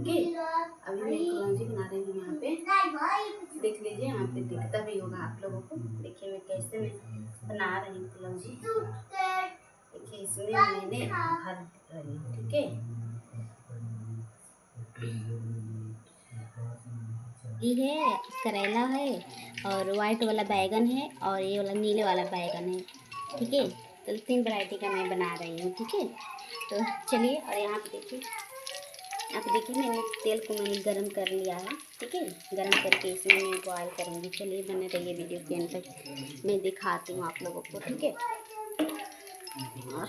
Okay. अभी मैं कलौंजी बना रही हूँ यहाँ पे, देख लीजिए। यहाँ पे दिखता भी होगा आप लोगों को। देखिए मैं कैसे मैं बना रही हूँ कलौंजी। देखिए इसमें मैंने भर रही हूँ, ठीक है। ये है, करेला है और वाइट वाला बैगन है और ये वाला नीले वाला बैगन है, ठीक है। तो 3 वैरायटी का मैं बना रही हूँ, ठीक है। तो चलिए, और यहाँ पे देखिए, मैंने तेल को गरम कर लिया है, ठीक है। गरम करके इसमें मैं बॉयल करूँगी। चलिए बने रहिए वीडियो के अंत तक, मैं दिखाती हूँ आप लोगों को, ठीक है। और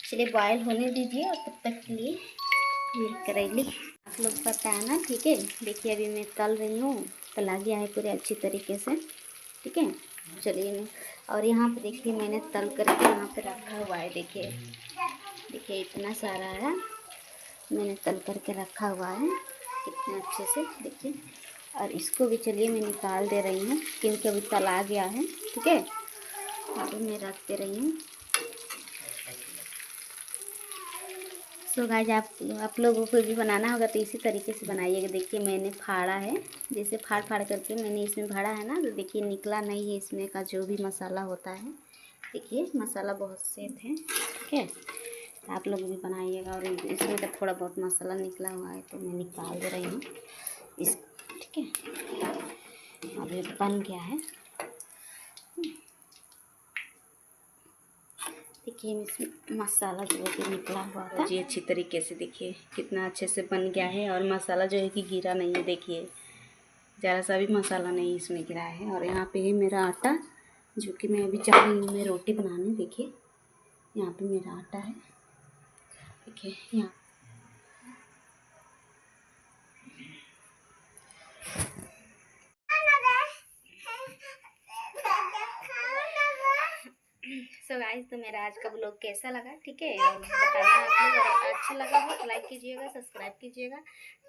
चलिए बॉयल होने दीजिए, और तब तक के लिए ये करेली आप लोग पता है ना, ठीक है। देखिए अभी मैं तल रही हूँ, तला गया है पूरे अच्छी तरीके से, ठीक है। चलिए मैं, और यहाँ पे देखिए मैंने तल करके यहाँ पे रखा हुआ है। देखिए इतना सारा है, मैंने तल करके रखा हुआ है कितने अच्छे से, देखिए। और इसको भी चलिए मैं निकाल दे रही हूँ, क्योंकि अभी तला गया है, ठीक है। अभी मैं रख दे रही हूँ। सो गाइस, आप लोगों को भी बनाना होगा तो इसी तरीके से बनाइएगा। देखिए मैंने फाड़ा है, जैसे फाड़ फाड़ करके मैंने इसमें भरा है ना, तो देखिए निकला नहीं है इसमें का जो भी मसाला होता है। देखिए मसाला बहुत सेफ है, ठीक है। तो आप लोग भी बनाइएगा। और इसमें का थोड़ा बहुत मसाला निकला हुआ है तो मैं निकाल दे रही हूँ इस, ठीक है। अब ये बन गया है, देखिए इसमें मसाला जो है कि निकला हुआ था जी अच्छी तरीके से। देखिए कितना अच्छे से बन गया है, और मसाला जो है कि गिरा नहीं है। देखिए ज़रा सा भी मसाला नहीं इसमें गिरा है। और यहाँ पे है मेरा आटा, जो कि मैं अभी जा रही हूँ मैं रोटी बनाने। देखिए यहाँ पे मेरा आटा है, देखिए यहाँ। सो गाइस, तो मेरा आज का ब्लॉग कैसा लगा, ठीक है। और बताना आप लोग, अगर अच्छा लगा हो तो लाइक कीजिएगा, सब्सक्राइब कीजिएगा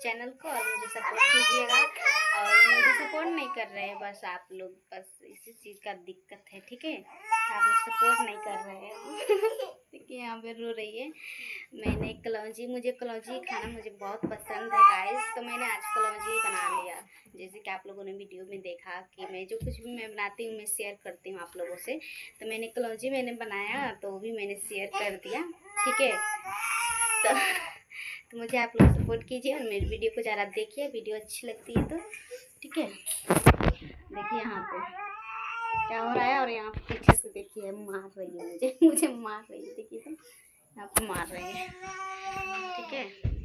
चैनल को, और मुझे सपोर्ट कीजिएगा। और मुझे सपोर्ट नहीं कर रहे हैं बस आप लोग, बस इसी चीज़ का दिक्कत है, ठीक है। आप लोग सपोर्ट नहीं कर रहे हैं। देखिए यहाँ पे रो रही है। मुझे कलौंजी खाना मुझे बहुत पसंद है गाइस, तो मैंने आज कलौंजी बना लिया। जैसे कि आप लोगों ने वीडियो में देखा कि मैं जो कुछ भी मैं बनाती हूँ मैं शेयर करती हूँ आप लोगों से। तो मैंने कलौंजी बनाया तो वो भी मैंने शेयर कर दिया, ठीक है। तो मुझे आप लोग सपोर्ट कीजिए, और मेरी वीडियो को ज़रा देखिए, वीडियो अच्छी लगती है तो, ठीक है। देखिए यहाँ पे क्या हो रहा है, और यहाँ पे पीछे से देखिए मार रही है मुझे मार रही है, देखिए तो यहाँ पे मार रही है, ठीक है।